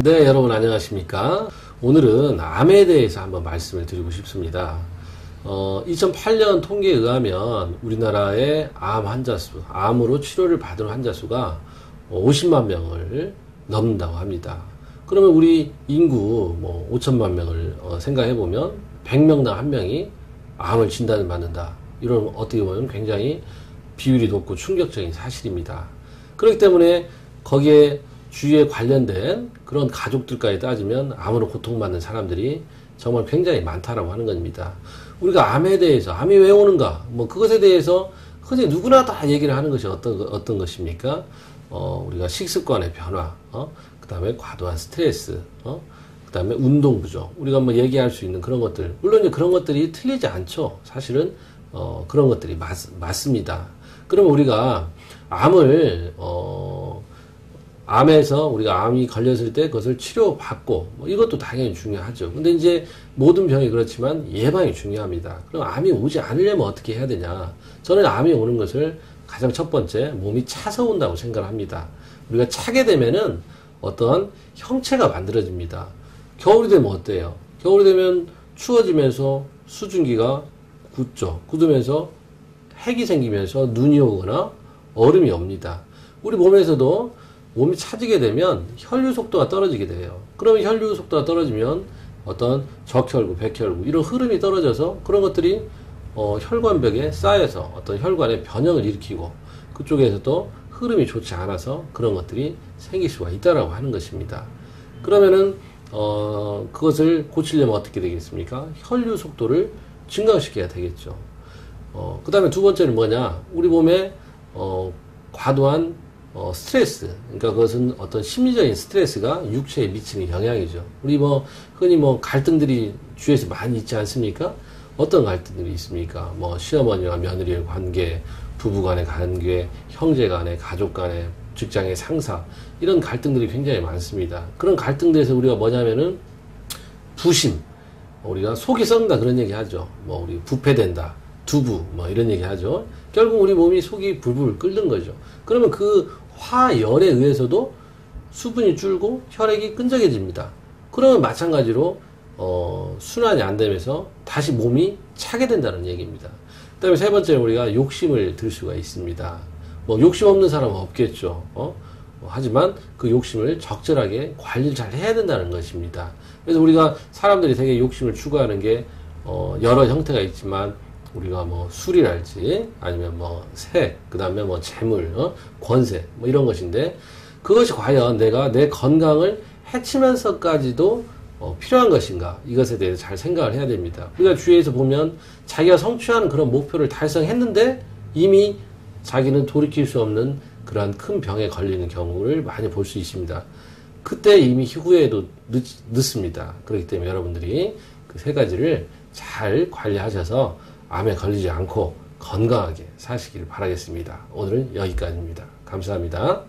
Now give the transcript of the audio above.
네, 여러분 안녕하십니까? 오늘은 암에 대해서 한번 말씀을 드리고 싶습니다. 2008년 통계에 의하면 우리나라의 암 환자 수, 암으로 치료를 받은 환자 수가 50만 명을 넘는다고 합니다. 그러면 우리 인구 5천만 명을 생각해 보면 100명당 1명이 암을 진단받는다. 이런 어떻게 보면 굉장히 비율이 높고 충격적인 사실입니다. 그렇기 때문에 거기에 주위에 관련된 그런 가족들까지 따지면 암으로 고통받는 사람들이 정말 굉장히 많다라고 하는 겁니다. 우리가 암에 대해서, 암이 왜 오는가, 그것에 대해서 흔히 누구나 다 얘기를 하는 것이 어떤 것입니까? 우리가 식습관의 변화, 그 다음에 과도한 스트레스, 그 다음에 운동 부족, 우리가 얘기할 수 있는 그런 것들, 물론 이제 그런 것들이 틀리지 않죠. 사실은, 그런 것들이 맞습니다. 그러면 우리가 암을, 암에서 우리가 암이 걸렸을 때 그것을 치료받고 이것도 당연히 중요하죠. 근데 이제 모든 병이 그렇지만 예방이 중요합니다. 그럼 암이 오지 않으려면 어떻게 해야 되냐? 저는 암이 오는 것을 가장 첫 번째 몸이 차서 온다고 생각을 합니다. 우리가 차게 되면은 어떤 형체가 만들어집니다. 겨울이 되면 어때요? 겨울이 되면 추워지면서 수증기가 굳죠. 굳으면서 핵이 생기면서 눈이 오거나 얼음이 옵니다. 우리 몸에서도 몸이 차지게 되면 혈류 속도가 떨어지게 돼요. 그러면 혈류 속도가 떨어지면 어떤 적혈구, 백혈구 이런 흐름이 떨어져서 그런 것들이 혈관벽에 쌓여서 어떤 혈관의 변형을 일으키고 그쪽에서도 흐름이 좋지 않아서 그런 것들이 생길 수가 있다라고 하는 것입니다. 그러면은 그것을 고치려면 어떻게 되겠습니까? 혈류 속도를 증강시켜야 되겠죠. 그 다음에 두 번째는 뭐냐? 우리 몸에 과도한 스트레스, 그러니까 그것은 어떤 심리적인 스트레스가 육체에 미치는 영향이죠. 우리 흔히 갈등들이 주위에서 많이 있지 않습니까? 어떤 갈등들이 있습니까? 시어머니와 며느리의 관계, 부부 간의 관계, 형제 간의, 가족 간의, 직장의 상사, 이런 갈등들이 굉장히 많습니다. 그런 갈등들에서 우리가 뭐냐면은, 부심, 우리가 속이 썩는다 그런 얘기 하죠. 우리 부패된다, 두부, 이런 얘기 하죠. 결국 우리 몸이 속이 불불 끓는 거죠. 그러면 그 화열에 의해서도 수분이 줄고 혈액이 끈적해집니다. 그러면 마찬가지로 순환이 안 되면서 다시 몸이 차게 된다는 얘기입니다. 그 다음에 세 번째는 우리가 욕심을 들 수가 있습니다. 욕심 없는 사람은 없겠죠. 하지만 그 욕심을 적절하게 관리를 잘 해야 된다는 것입니다. 그래서 우리가 사람들이 되게 욕심을 추구하는 게 여러 형태가 있지만 우리가 술이랄지 아니면 색, 그 다음에 재물, 권세 이런 것인데 그것이 과연 내가 내 건강을 해치면서까지도 필요한 것인가, 이것에 대해서 잘 생각을 해야 됩니다. 우리가 주위에서 보면 자기가 성취하는 그런 목표를 달성했는데 이미 자기는 돌이킬 수 없는 그러한 큰 병에 걸리는 경우를 많이 볼 수 있습니다. 그때 이미 후회도 늦습니다. 그렇기 때문에 여러분들이 그 세 가지를 잘 관리하셔서 암에 걸리지 않고 건강하게 사시길 바라겠습니다. 오늘은 여기까지입니다. 감사합니다.